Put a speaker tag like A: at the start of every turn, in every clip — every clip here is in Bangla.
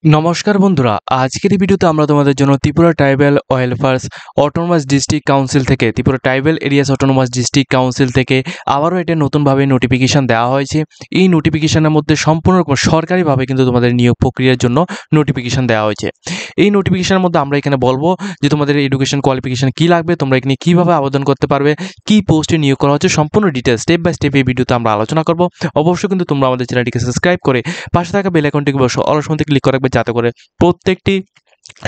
A: নমস্কার বন্ধুরা, আজকের এই ভিডিওতে আমরা তোমাদের জন্য Tripura tribal welfare autonomous district council থেকে Tripura tribal areas autonomous district council থেকে আবারও এটা নতুনভাবে নোটিফিকেশন দেওয়া হয়েছে। এই নোটিফিকেশনের মধ্যে সম্পূর্ণ সরকারিভাবে কিন্তু তোমাদের নিয়োগ প্রক্রিয়ার জন্য নোটিফিকেশন দেওয়া হয়েছে। এই নোটিফিকেশনের মধ্যে আমরা এখানে বলবো যে তোমাদের এডুকেশন কোয়ালিফিকেশন কী লাগবে, তোমরা এখানে কীভাবে আবেদন করতে পারবে, কী পোস্টে নিয়োগ করা হচ্ছে, সম্পূর্ণ ডিটেলস স্টেপ বাই স্টেপ এই ভিডিওতে আমরা আলোচনা করব। অবশ্যই কিন্তু তোমরা আমাদের চ্যানেলটিকে সাবস্ক্রাইব করে পাশে থাকা বেল আইকনটিকে অলসময়তে ক্লিক করে রাখবে, যাতে করে প্রত্যেকটি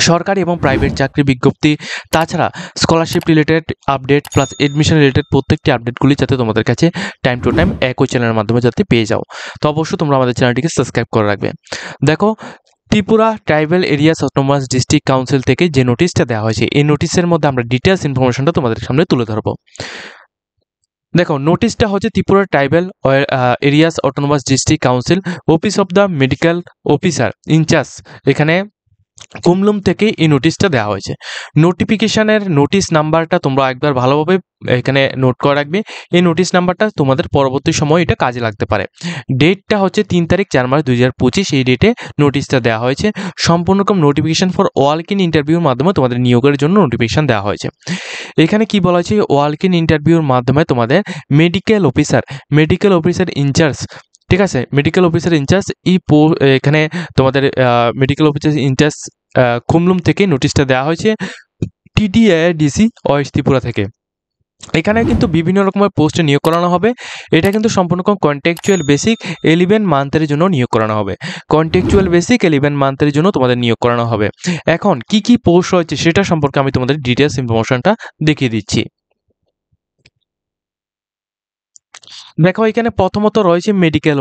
A: সরকারি এবং প্রাইভেট চাকরি বিজ্ঞপ্তি, তাছাড়া scholarship related update plus admission related প্রত্যেকটি আপডেটগুলি যাতে তোমাদের কাছে টাইম টু টাইম একই চ্যানেলের মাধ্যমে যাতে পেয়ে যাও। তো অবশ্যই তোমরা আমাদের চ্যানেলটিকে সাবস্ক্রাইব করে রাখবে। দেখো, Tripura tribal areas autonomous district council থেকে যে নোটিশটা দেওয়া হয়েছে, এই নোটিশের মধ্যে আমরা ডিটেলস ইনফরমেশনটা তোমাদের সামনে তুলে ধরবো। দেখো, নোটিশটা হচ্ছে Tripura tribal areas autonomous district council, office of the medical officer in charge, এখানে কুমলুম থেকে এই নোটিশটা দেওয়া হয়েছে। নোটিফিকেশনের নোটিশ নাম্বারটা তোমরা একবার ভালোভাবে এখানে নোট করে রাখবে। এই নোটিশ নাম্বারটা তোমাদের পরবর্তী সময় এটা কাজে লাগতে পারে। ডেটটা হচ্ছে 3 তারিখ 4 মার্চ 2025, এই ডেটে নোটিশটা দেওয়া হয়েছে। সম্পূর্ণ রকম নোটিফিকেশন ফর ওয়াক ইন ইন্টারভিউর মাধ্যমে তোমাদের নিয়োগের জন্য নোটিফিকেশন দেওয়া হয়েছে। এখানে কি বলা হয়েছে, ওয়াক ইন ইন্টারভিউর মাধ্যমে তোমাদের মেডিকেল অফিসার ইনচার্জ, ঠিক আছে, মেডিকেল অফিসার ইনচার্জ এখানে তোমাদের মেডিকেল অফিসার ইনচার্জ কুমলুম থেকে নোটিশটা দেওয়া হয়েছে TDIDC ওয়েস্ট ত্রিপুরা থেকে। এখানে কিন্তু বিভিন্ন রকমের পোস্টে নিয়োগ করানো হবে। এটা কিন্তু সম্পূর্ণ কন্ট্রাকচুয়াল বেসিক 11 মান্থের জন্য নিয়োগ করানো হবে। কন্ট্রাকচুয়াল বেসিক 11 মান্থের জন্য তোমাদের নিয়োগ করানো হবে। এখন কি কি পোস্ট রয়েছে সেটা সম্পর্কে আমি তোমাদের ডিটেলস ইনফরমেশনটা দেখিয়ে দিচ্ছি। দেখো, এখানে প্রথমত রয়েছে মেডিকেল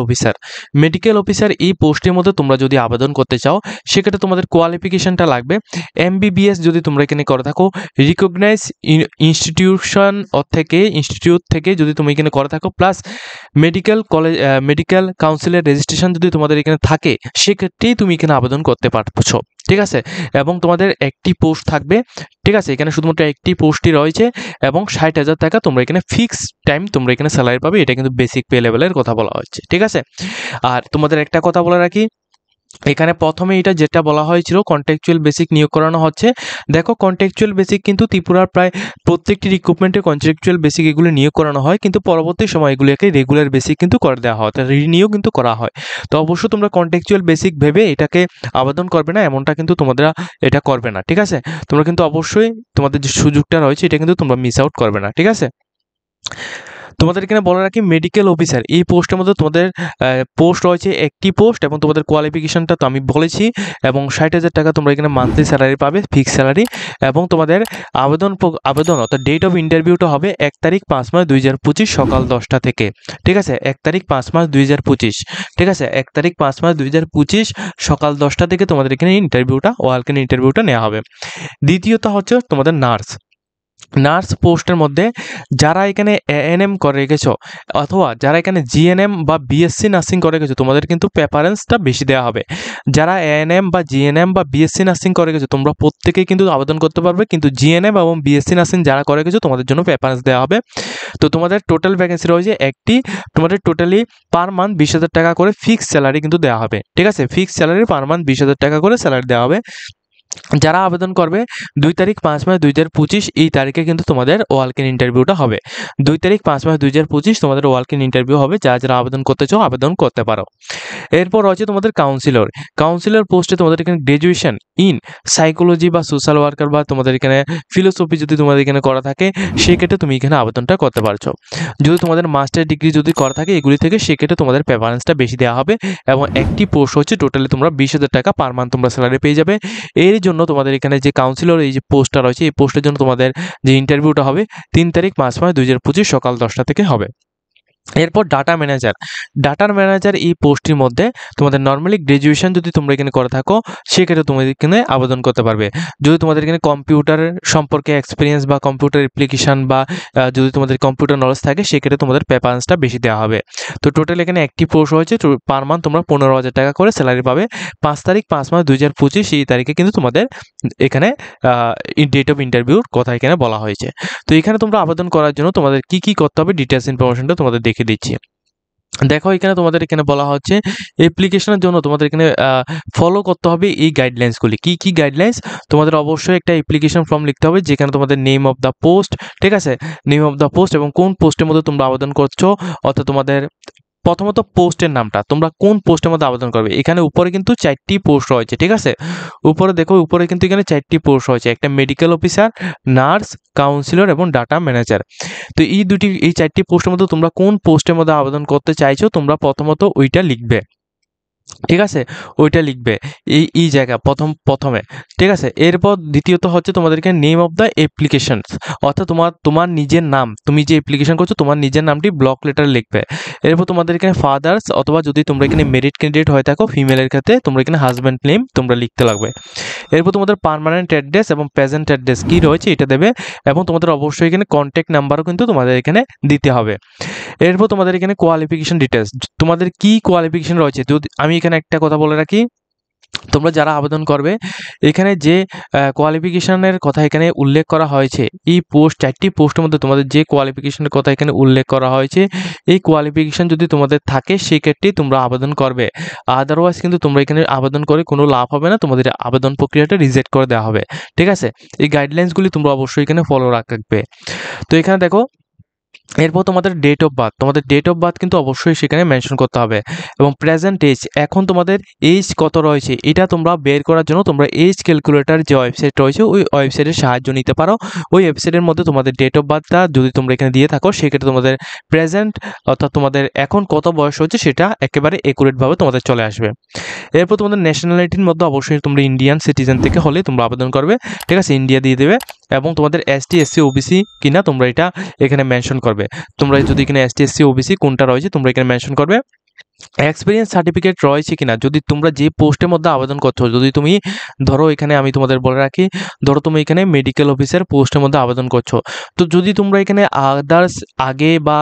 A: অফিসার এই পোস্টের মধ্যে তোমরা যদি আবেদন করতে চাও, সেক্ষেত্রে তোমাদের কোয়ালিফিকেশনটা লাগবে MBBS যদি তোমরা এখানে করে থাকো, রিকগনাইজ ইনস্টিটিউট থেকে যদি তুমি এখানে করে থাকো, প্লাস মেডিকেল কাউন্সিলের রেজিস্ট্রেশন যদি তোমাদের এখানে থাকে, সেক্ষেত্রেই তুমি এখানে আবেদন করতে পারছো, ঠিক আছে। এবং তোমাদের একটি পোস্ট থাকবে, ঠিক আছে, এখানে শুধুমাত্র একটি পোস্টই রয়েছে এবং 60,000 টাকা তোমরা এখানে ফিক্সড টাইম তোমরা এখানে স্যালারি পাবে। এটা কিন্তু বেসিক পে লেভেলের কথা বলা হচ্ছে, ঠিক আছে। আর তোমাদের একটা কথা বলে রাখি, এখানে প্রথমে এটা যেটা বলা হয়েছিল কন্ট্রাকচুয়াল বেসিক নিয়োগ করানো হচ্ছে। দেখো, কন্ট্রাকচুয়াল বেসিক কিন্তু ত্রিপুরার প্রায় প্রত্যেকটি রিক্রুটমেন্টে কন্ট্রাকচুয়াল বেসিক এগুলো নিয়োগ করানো হয়, কিন্তু পরবর্তী সময় এগুলোকে রেগুলার বেসিক কিন্তু করে দেওয়া হয়, তার রিনিয়োগ কিন্তু করা হয়। তো অবশ্যই তোমরা কন্ট্রাকচুয়াল বেসিক ভেবে এটাকে আবেদন করবে না, এমনটা কিন্তু তোমরা এটা করবে না, ঠিক আছে। তোমরা কিন্তু অবশ্যই তোমাদের যে সুযোগটা রয়েছে এটা কিন্তু তোমরা মিস আউট করবে না, ঠিক আছে। তোমাদের এখানে বলে রাখি, মেডিকেল অফিসার এই পোস্টের মধ্যে তোমাদের পোস্ট রয়েছে একটি পোস্ট, এবং তোমাদের কোয়ালিফিকেশনটা তো আমি বলেছি, এবং 60,000 টাকা তোমরা এখানে মান্থলি স্যালারি পাবে, ফিক্স স্যালারি। এবং তোমাদের আবেদন অর্থাৎ ডেট অফ ইন্টারভিউটা হবে 1 তারিখ 5 মার্চ 2025 সকাল 10টা থেকে, ঠিক আছে। 1 তারিখ 5 মার্চ 2025, ঠিক আছে, 1 তারিখ 5 মার্চ 2025 সকাল 10টা থেকে তোমাদের এখানে ওয়ালক-ইন ইন্টারভিউটা নেওয়া হবে। দ্বিতীয়ত হচ্ছে তোমাদের নার্স পোস্টের মধ্যে যারা এখানে ANM করে রেখেছো, অথবা যারা এখানে GNM বা BSc নার্সিং করে রেখেছো, তোমাদের কিন্তু প্রেফারেন্সটা বেশি দেওয়া হবে। যারা ANM বা GNM বা BSc নার্সিং করে রেখেছো, তোমরা প্রত্যেকেই কিন্তু আবেদন করতে পারবে, কিন্তু GNM এবং BSc নার্সিং যারা করে রেখেছো তোমাদের জন্য প্রেফারেন্স দেওয়া হবে। তো তোমাদের টোটাল ভ্যাকেন্সি রয়েছে একটি, তোমাদের টোটালি পার মান্থ 20,000 টাকা করে ফিক্সড স্যালারি কিন্তু দেওয়া হবে, ঠিক আছে। ফিক্সড স্যালারি পার মান্থ 20,000 টাকা করে স্যালারি দেওয়া হবে। যারা আবেদন করবে 2 তারিখ 5 মার্চ 2025 এই তারিখে কিন্তু তোমাদের ওয়ালক-ইন ইন্টারভিউটা হবে। 2 তারিখ 5 মার্চ 2025 তোমাদের ওয়ালক-ইন ইন্টারভিউ হবে। যারা আবেদন করতে চাও আবেদন করতে পারো। এরপর রয়েছে তোমাদের কাউন্সিলর পোস্টে তোমাদের এখানে গ্র্যাজুয়েশন ইন সাইকোলজি বা সোশ্যাল ওয়ার্কার বা তোমাদের এখানে ফিলোসফি যদি তোমাদের এখানে করা থাকে, সেক্ষেত্রে তুমি এখানে আবেদনটা করতে পারছো। যদি তোমাদের মাস্টার ডিগ্রি যদি করা থাকে এগুলি থেকে, সেক্ষেত্রে তোমাদের প্রেফারেন্সটা বেশি দেওয়া হবে। এবং একটি পোস্ট হচ্ছে টোটালি তোমরা 20,000 টাকা পার মান্থ তোমরা স্যালারি পেয়ে যাবে। এর জন্য তোমাদের এখানে যে কাউন্সিলর এই যে পোস্টটা রয়েছে, এই পোস্টের জন্য তোমাদের যে ইন্টারভিউটা হবে 3 তারিখ 5 মার্চ 2025 সকাল 10টা থেকে হবে। এরপর ডাটা ম্যানেজার এই পোস্টটির মধ্যে তোমাদের নর্মালি গ্র্যাজুয়েশন যদি তোমরা এখানে করে থাকো, সেক্ষেত্রে তোমাদের এখানে আবেদন করতে পারবে। যদি তোমাদের এখানে কম্পিউটার সম্পর্কে এক্সপিরিয়েন্স বা কম্পিউটার অ্যাপ্লিকেশন বা যদি তোমাদের কম্পিউটার নলেজ থাকে, সেক্ষেত্রে তোমাদের প্রেফারেন্সটা বেশি দেওয়া হবে। তো টোটাল এখানে একটি পোস্ট হয়েছে, পার মান্থ তোমরা 15,000 টাকা করে স্যালারি পাবে। 5 তারিখ 5 মার্চ 2025 এই তারিখে কিন্তু তোমাদের এখানে ডেট অফ ইন্টারভিউর কথা এখানে বলা হয়েছে। তো এখানে তোমরা আবেদন করার জন্য তোমাদের কি করতে হবে ডিটেলস ইনফরমেশনটা তোমাদের দেখে দিচ্ছি। দেখো এখানে তোমাদের এখানে বলা হচ্ছে অ্যাপ্লিকেশনের জন্য তোমাদের এখানে ফলো করতে হবে এই গাইডলাইন্সগুলি। কি কি গাইডলাইন্স? তোমাদের অবশ্যই একটা অ্যাপ্লিকেশন ফর্ম লিখতে হবে যেখানে তোমাদের নেম অফ দ্য পোস্ট, ঠিক আছে, নেম অফ দ্য পোস্ট এবং কোন পোস্টের মধ্যে তোমরা আবেদন করছো, অর্থাৎ তোমাদের প্রথমত পোস্টের নামটা, তোমরা কোন পোস্টের মধ্যে আবেদন করবে। এখানে উপরে কিন্তু 4টি পোস্ট রয়েছে, ঠিক আছে, উপরে দেখো উপরে কিন্তু এখানে 4টি পোস্ট রয়েছে, একটা মেডিকেল অফিসার, নার্স, কাউন্সিলর এবং ডাটা ম্যানেজার। তো এই 4টি পোস্টের মধ্যে তোমরা কোন পোস্টের মধ্যে আবেদন করতে চাইছো তোমরা প্রথমত ওইটা লিখবে, ঠিক আছে, ওইটা লিখবে এই জায়গা প্রথমে, ঠিক আছে। এরপর দ্বিতীয়ত হচ্ছে তোমাদেরকে নেম অফ দ্য অ্যাপ্লিকেশনস, অর্থাৎ তোমার নিজের নাম, তুমি যে অ্যাপ্লিকেশন করছো তোমার নিজের নামটি ব্লক লেটার লিখবে। এরপর তোমাদের এখানে ফাদার্স, অথবা যদি তোমরা এখানে মেরিট ক্যান্ডিডেট হয়ে থাকো ফিমেলের ক্ষেত্রে তোমরা এখানে হাজব্যান্ড নেম তোমরা লিখতে লাগবে। এরপর তোমাদের পার্মানেন্ট অ্যাড্রেস এবং প্রেজেন্ট অ্যাড্রেস কী রয়েছে এটা দেবে, এবং তোমাদের অবশ্যই এখানে কন্ট্যাক্ট নাম্বারও কিন্তু তোমাদের এখানে দিতে হবে। এরপর তোমাদের এখানে কোয়ালিফিকেশন ডিটেলস, তোমাদের কি কোয়ালিফিকেশন রয়েছে। যদি আমি এখানে একটা কথা বলে রাখি, তোমরা যারা আবেদন করবে এখানে যে কোয়ালিফিকেশনের কথা এখানে উল্লেখ করা হয়েছে, এই 4টি পোস্টের মধ্যে তোমাদের যে কোয়ালিফিকেশনের কথা এখানে উল্লেখ করা হয়েছে, এই কোয়ালিফিকেশন যদি তোমাদের থাকে সেক্ষেত্রেই তোমরা আবেদন করবে। আদারওয়াইজ কিন্তু তোমরা এখানে আবেদন করে কোনো লাভ হবে না, তোমাদের আবেদন প্রক্রিয়াটা রিজেক্ট করে দেওয়া হবে, ঠিক আছে। এই গাইডলাইন্সগুলি তোমরা অবশ্যই এখানে ফলো রাখবে। তো এখানে দেখো এরপর তোমাদের ডেট অফ বার্থ, তোমাদের ডেট অফ বার্থ কিন্তু অবশ্যই সেখানে মেনশন করতে হবে, এবং প্রেজেন্ট এজ, এখন তোমাদের এজ কত রয়েছে এটা তোমরা বের করার জন্য তোমরা এজ ক্যালকুলেটর যে ওয়েবসাইট রয়েছে ওই ওয়েবসাইটের সাহায্য নিতে পারো। ওই ওয়েবসাইটের মধ্যে তোমাদের ডেট অফ বার্থটা যদি তোমরা এখানে দিয়ে থাকো সেক্ষেত্রে তোমাদের প্রেজেন্ট, অর্থাৎ তোমাদের এখন কত বয়স হচ্ছে সেটা একেবারে একুরেটভাবে তোমাদের চলে আসবে। এরপর তোমাদের ন্যাশনালিটির মধ্যে অবশ্যই তোমরা ইন্ডিয়ান সিটিজেন থেকে হলে তোমরা আবেদন করবে, ঠিক আছে, ইন্ডিয়া দিয়ে দেবে, এবং তোমাদের এসটি এসসি ওবিসি কিনা তোমরা এটা এখানে মেনশন করবে। তোমরা যদি এখানে এসটি এসসি ওবিসি কোনটা রয়েছে তোমরা এখানে মেনশন করবে। এক্সপিরিয়েন্স সার্টিফিকেট রয়েছে কিনা, যদি তোমরা যে পোস্টের মধ্যে আবেদন করছো, যদি তুমি ধরো এখানে আমি তোমাদের বলে রাখি, ধরো তুমি এখানে মেডিকেল অফিসার পোস্টের মধ্যে আবেদন করছো, তো যদি তোমরা এখানে আদার্স আগে বা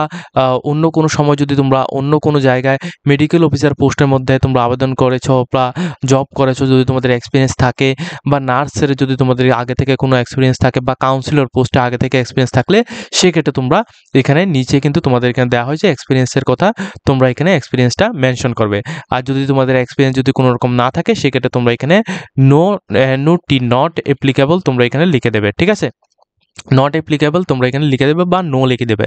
A: অন্য কোনো সময় যদি তোমরা অন্য কোনো জায়গায় মেডিকেল অফিসার পোস্টের মধ্যে তোমরা আবেদন করেছো বা জব করেছো, যদি তোমাদের এক্সপিরিয়েন্স থাকে, বা নার্সের যদি তোমাদের আগে থেকে কোনো এক্সপিরিয়েন্স থাকে, বা কাউন্সিলর পোস্টে আগে থেকে এক্সপিরিয়েন্স থাকলে সেক্ষেত্রে তোমরা এখানে নিচে কিন্তু তোমাদের এখানে দেওয়া হয়েছে এক্সপিরিয়েন্সের কথা, তোমরা এখানে এক্সপিরিয়েন্সটা মেনশন করবে। আর যদি তোমাদের এক্সপিরিয়েন্স যদি কোনো রকম না থাকে সেক্ষেত্রে তোমরা এখানে নট অ্যাপ্লিকেবল তোমরা এখানে লিখে দেবে, ঠিক আছে, নট অ্যাপ্লিকেবল তোমরা এখানে লিখে দেবে বা নো লিখে দেবে।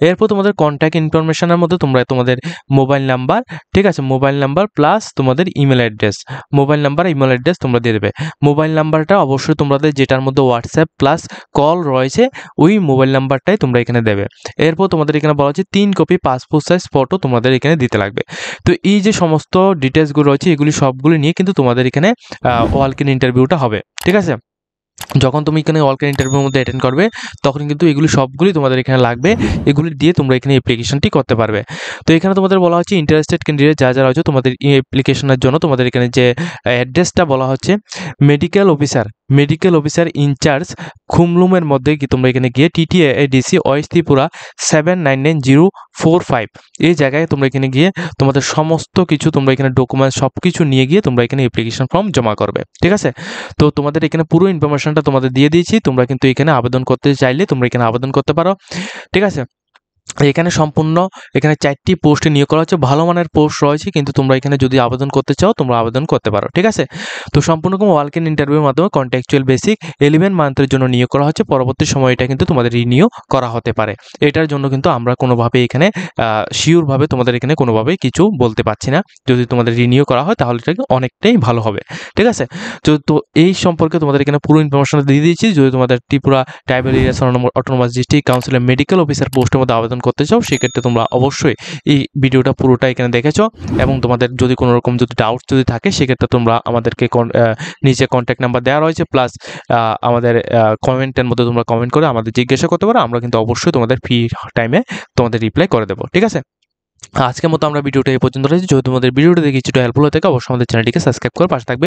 A: এরপর তোমাদের কন্ট্যাক্ট ইনফরমেশনের মধ্যে তোমরা তোমাদের মোবাইল নাম্বার, ঠিক আছে, মোবাইল নাম্বার প্লাস তোমাদের email address, mobile number email address তোমরা দিয়ে দেবে। মোবাইল নাম্বারটা অবশ্যই তোমাদের যেটার মধ্যে হোয়াটসঅ্যাপ প্লাস কল রয়েছে ওই মোবাইল নাম্বারটাই তোমরা এখানে দেবে। এরপর তোমাদের এখানে বলা হচ্ছে 3 কপি পাসপোর্ট সাইজ ফটো তোমাদের এখানে দিতে লাগবে। তো এই যে সমস্ত ডিটেলসগুলো রয়েছে এগুলি সবগুলো নিয়ে কিন্তু তোমাদের এখানে ওয়ালক ইন ইন্টারভিউটা হবে, ঠিক আছে। যখন তুমি এখানে ওয়ালক ইন ইন্টারভিউর মধ্যে অ্যাটেন্ড করবে তখন কিন্তু এগুলি সবগুলি তোমাদের এখানে লাগবে, এগুলি দিয়ে তোমরা এখানে অ্যাপ্লিকেশনটি করতে পারবে। তো এখানে তোমাদের বলা হচ্ছে ইন্টারেস্টেড ক্যান্ডিডেট যারা রয়েছে তোমাদের এই অ্যাপ্লিকেশনের জন্য তোমাদের এখানে যে অ্যাড্রেসটা বলা হচ্ছে মেডিকেল অফিসার ইনচার্জ খুমলুমের মধ্যে কি তোমরা এখানে গিয়ে TTADC ওয়েস্ট ত্রিপুরা 799045 এই জায়গায় তোমরা এখানে গিয়ে তোমাদের সমস্ত কিছু তোমরা এখানে ডকুমেন্টস সব কিছু নিয়ে গিয়ে তোমরা এখানে অ্যাপ্লিকেশন ফর্ম জমা করবে, ঠিক আছে। তো তোমাদের এখানে পুরো ইনফরমেশনটা তোমাদের দিয়ে দিয়েছি, তোমরা কিন্তু এখানে আবেদন করতে চাইলে তোমরা এখানে আবেদন করতে পারো, ঠিক আছে। এখানে সম্পূর্ণ এখানে 4টি পোস্টে নিয়োগ করা হচ্ছে, ভালো মানের পোস্ট রয়েছে, কিন্তু তোমরা এখানে যদি আবেদন করতে চাও তোমরা আবেদন করতে পারো, ঠিক আছে। তো সম্পূর্ণ ওয়ালক ইন ইন্টারভিউর মাধ্যমে কন্ট্রাকচুয়াল বেসিক 11 মান্থের জন্য নিয়োগ করা হচ্ছে, পরবর্তী সময় এটা কিন্তু তোমাদের রিনিউ করা হতে পারে। এটার জন্য কিন্তু আমরা কোনোভাবে এখানে শিওরভাবে তোমাদের এখানে কোনোভাবেই কিছু বলতে পারছি না, যদি তোমাদের রিনিউ করা হয় তাহলে এটা অনেকটাই ভালো হবে, ঠিক আছে। তো এই সম্পর্কে তোমাদের এখানে পুরো ইনফরমেশন দিয়ে দিয়েছি। যদি তোমাদের Tripura tribal area autonomous district কাউন্সিলের মেডিকেল অফিসার পোস্টের মধ্যে আবেদন করতে চাও সেক্ষেত্রে তোমরা অবশ্যই এই ভিডিওটা পুরোটা এখানে দেখেছো, এবং তোমাদের যদি কোনো রকম যদি ডাউট যদি থাকে সেক্ষেত্রে তোমরা আমাদেরকে নিচে কন্ট্যাক্ট নাম্বার দেওয়া রয়েছে, প্লাস আমাদের কমেন্টের মধ্যে তোমরা কমেন্ট করে আমাদের জিজ্ঞাসা করতে পারো, আমরা কিন্তু অবশ্যই তোমাদের ফ্রি টাইমে তোমাদের রিপ্লাই করে দেবো, ঠিক আছে। আজকের মতো আমরা ভিডিওটা এই পর্যন্ত রয়েছে। যদি তোমাদের ভিডিওটা দেখে কিছুটা হেল্পফুল হয়ে থাকে অবশ্যই আমাদের চ্যানেলটিকে সাবস্ক্রাইব করে পাশে থাকবে।